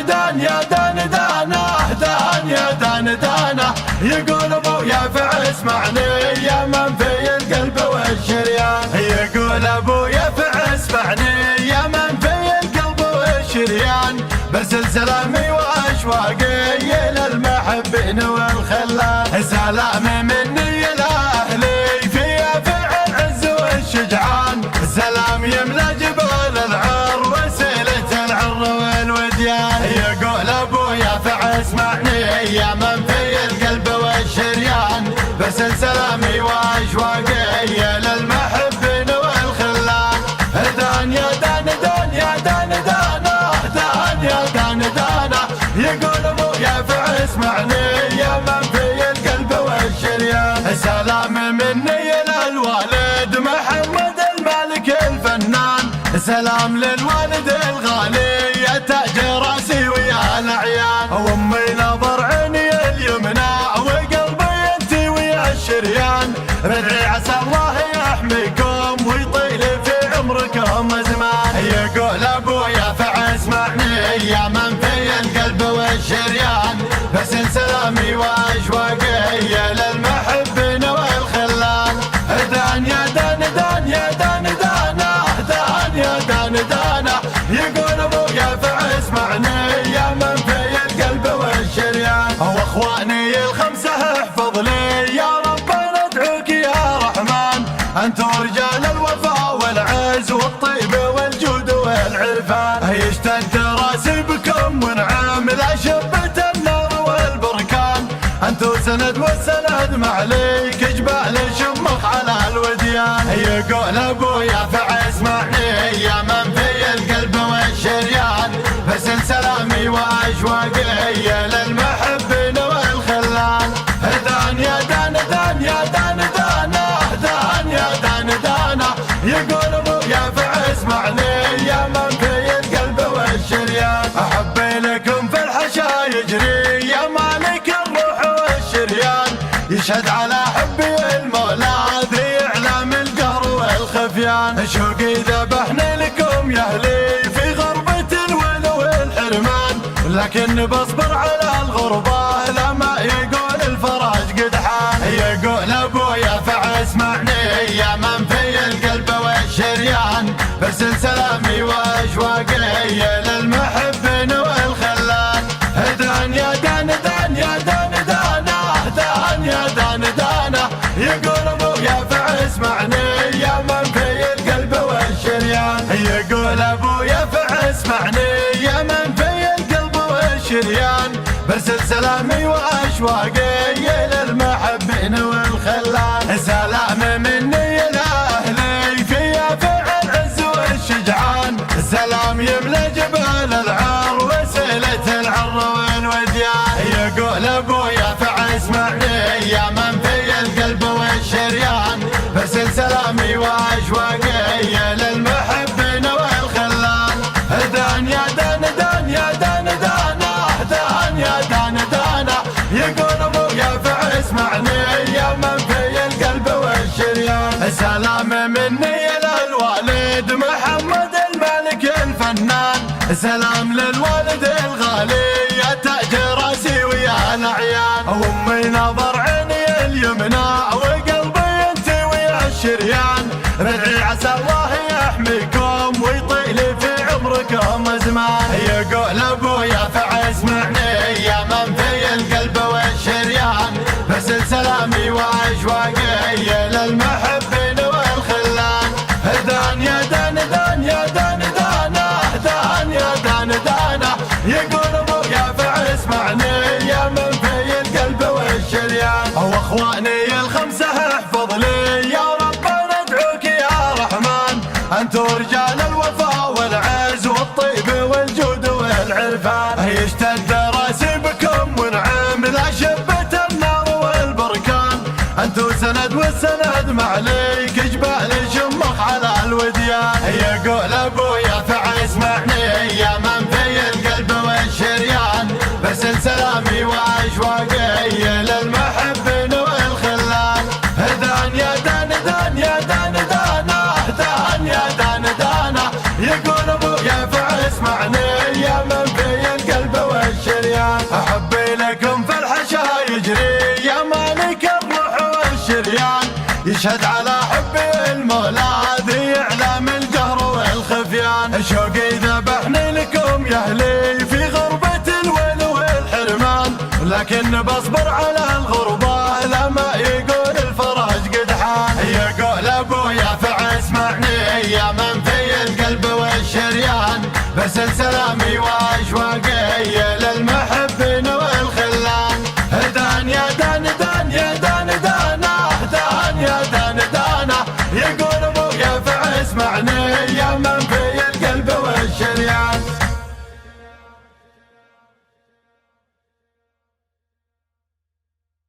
دان يا دان دانا دان يا دان دانا. يقول ابويا فع اسمعني يا من في القلب والشريان. يقول ابويا فع اسمعني يا من في القلب والشريان. برسل سلامي واشواقي للمحبين والخلان. سلامي مني لاهلي فيها فعل العز والشجعان. سلام يملا جبال العر وسيلة العر والوديان. يقول ابويا فع اسمعني يا من في القلب والشريان. برسل سلامي واشواقي للمحبين والخلان. دان يا دان دان يا دان دانا دان يا دان دانا. يقول ابويا فع اسمعني يا من في القلب والشريان. سلام مني للوالد محمد المالك الفنان. سلام للوالد الغالي يا تاج راسي ويا العيان. وامي نظر عيني اليمنى وقلبي انت ويا الشريان. ردعي عسى الله يحميكم ويطيل في عمركم زمان. يقول ابويا فع اسمعني يا من في القلب والشريان. برسل سلامي واشواقي للمحبين والخلان. دان يا دان دان يا دان دانا دان يا دان دانا. يقول ابويا فع اسمعني يا من في القلب والشريان. واخواني الخمسه احفظ لي يا رب ندعوك يا رحمن. انتم رجال الوفاء والعز والطيب والجود والعرفان. يشتد راسي بكم ونعم لا شبة النار والبركان. انتم سند والسند معليك جبال شمخ على الوديان. يقول ابويا فع اسمعني يا من في القلب والشريان. برسل سلامي واشواقي للمحبين والخلان. دان يا دان دان يا دان دانا دان يا دان دانا. يقول ابويا فع اسمعني يا من في القلب والشريان. احبي لكم في الحشا يجري يا مالك الروح والشريان. يشهد على حبي المولى ذي اعلام القهر والخفيان. شوقي ذبحني لكم يا اهلي في غربة الول والحرمان. لكن بصبر على الغربة لما يقول الفرج قد حان. يقول ابويا فع اسمعني يا من في القلب والشريان. برسل سلامي واشواقي للمحبين والخلان. دان يا دان دان يا دان دانا دان يا دان دانا. يقول ابويا فع اسمعني يا من في القلب والشريان. يقول ابويا فع اسمعني يا من في القلب والشريان. برسل سلامي واشواقي للمحبين والخلان. سلام مني لاهلي فيها فعل العز والشجعان. سلام يملا جبال العار وسيلة العر والوديان. يقول ابويا فع اسمعني يا من في القلب والشريان. برسل سلامي واشواقي للمحبين والخلان. دان يا دان دان يا دان دانا دان يا دان دانا. يقول ابويا فع اسمعني يا من في القلب والشريان. سلام مني للوالد محمد المالك الفنان. سلام للوالد الغالي يا تاج راسي ويا العيان. وامي نظر عيني اليمنى وقلبي انت ويا الشريان. ردعي عسى الله يحميكم ويطيل في عمركم زمان. يقول ابويا فع اسمعني يا من في القلب والشريان. برسل سلامي واشواقي للمحبين والخلان. دان يا دان دان يا دان دانا دان يا دان دانا. يقول ابويا فع اسمعني يا من في القلب والشريان. واخواني الخمسه احفظ لي يا رب ندعوك يا رحمن. انتم رجال الوفاء والعز والطيب والجود والعرفان. يشتد راسي بكم ونعم لا شبة النار والبركان. انتم سند والسند معليك جبال شمخ على الوديان. يقول ابويا فع اسمعني يا من في القلب والشريان. برسل سلامي واشواقي للمحبين والخلان. دان يا دان دان يا دان دانا دان يا دان دانا. يقول ابويا فع اسمعني يا من في القلب اشهد على حبي المولى ذي اعلام الجهر والخفيان، شوقي ذبحني لكم يا اهلي في غربة الويل والحرمان، لكن بصبر على الغربة لما يقول الفرج قد حان. يقول ابويا فاسمعني يا من في القلب والشريان، برسل سلامي واشواقي